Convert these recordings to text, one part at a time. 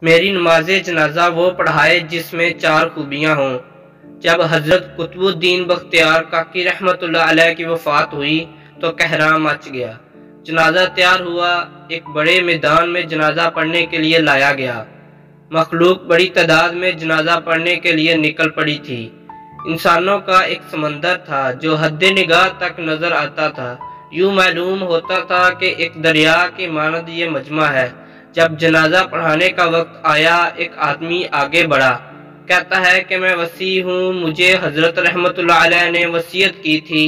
میری نماز جنازہ وہ پڑھائے جس میں 4 خوبیاں ہوں۔ جب حضرت قطب الدین بختیار کاکی رحمت اللہ علیہ کی وفات ہوئی تو قہرام مچ گیا۔ جنازہ تیار ہوا، ایک بڑے میدان میں جنازہ پڑھنے کے لیے لایا گیا۔ مخلوق بڑی تعداد میں جنازہ پڑھنے کے لیے نکل پڑی تھی۔ انسانوں کا ایک سمندر تھا جو حد نگاہ تک نظر آتا تھا۔ یوں معلوم ہوتا تھا کہ ایک دریا کی مانند یہ مجمع ہے۔ جب جنازہ پڑھانے کا وقت آیا، ایک آدمی آگے بڑھا، کہتا ہے کہ میں وصی ہوں، مجھے حضرت رحمت اللہ علیہ نے وصیت کی تھی،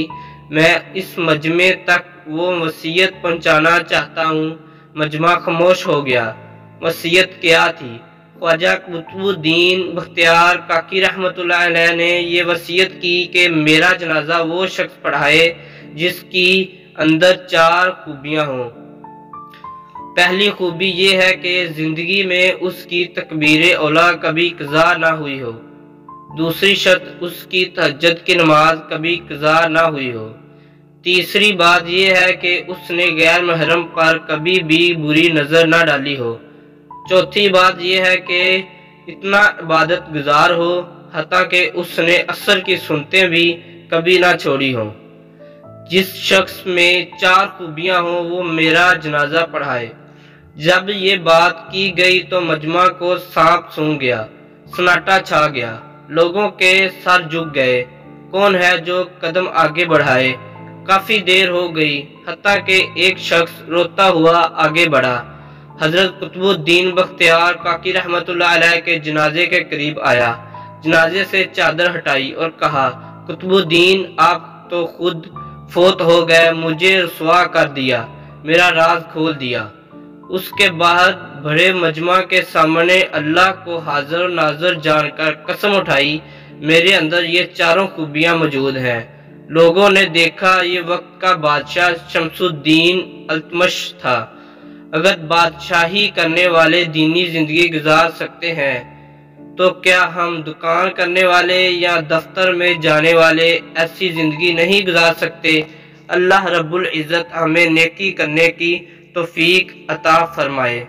میں اس مجمع تک وہ وصیت پہنچانا چاہتا ہوں۔ مجمع خاموش ہو گیا۔ وصیت کیا تھی؟ خواجہ قطب الدین بختیار کاکی رحمت اللہ علیہ نے یہ وصیت کی کہ میرا جنازہ وہ شخص پڑھائے جس کی اندر 4 خوبیاں ہوں۔ پہلی خوبی یہ ہے کہ زندگی میں اس کی تکبیر اولیٰ کبھی قضا نہ ہوئی ہو۔ دوسری شرط، اس کی تہجد کی نماز کبھی قضا نہ ہوئی ہو۔ تیسری بات یہ ہے کہ اس نے غیر محرم پر کبھی بھی بری نظر نہ ڈالی ہو۔ چوتھی بات یہ ہے کہ اتنا عبادت گزار ہو حتیٰ کہ اس نے عصر کی سنتیں بھی کبھی نہ چھوڑی ہوں۔ جس شخص میں 4 خوبیاں ہوں وہ میرا جنازہ پڑھائے۔ جب یہ بات کی گئی تو مجمع کو سانپ سونگھ گیا، سناٹا چھا گیا، لوگوں کے سر جھک گئے۔ کون ہے جو قدم آگے بڑھائے؟ کافی دیر ہو گئی، حتیٰ کہ ایک شخص روتا ہوا آگے بڑھا، حضرت قطب الدین بختیار کاکی رحمت اللہ علیہ کے جنازے کے قریب آیا، جنازے سے چادر ہٹائی اور کہا، قطب الدین آپ تو خود فوت ہو گئے، مجھے رسوا کر دیا، میرا راز کھول دیا۔ اس کے بعد بڑے مجمع کے سامنے اللہ کو حاضر و ناظر جان کر قسم اٹھائی، میرے اندر یہ 4 خوبیاں موجود ہیں۔ لوگوں نے دیکھا یہ وقت کا بادشاہ شمس الدین التمش تھا۔ اگر بادشاہی کرنے والے دینی زندگی گزار سکتے ہیں تو کیا ہم دکان کرنے والے یا دفتر میں جانے والے ایسی زندگی نہیں گزار سکتے؟ اللہ رب العزت ہمیں نیکی کرنے کی توفیق عطا فرمائے۔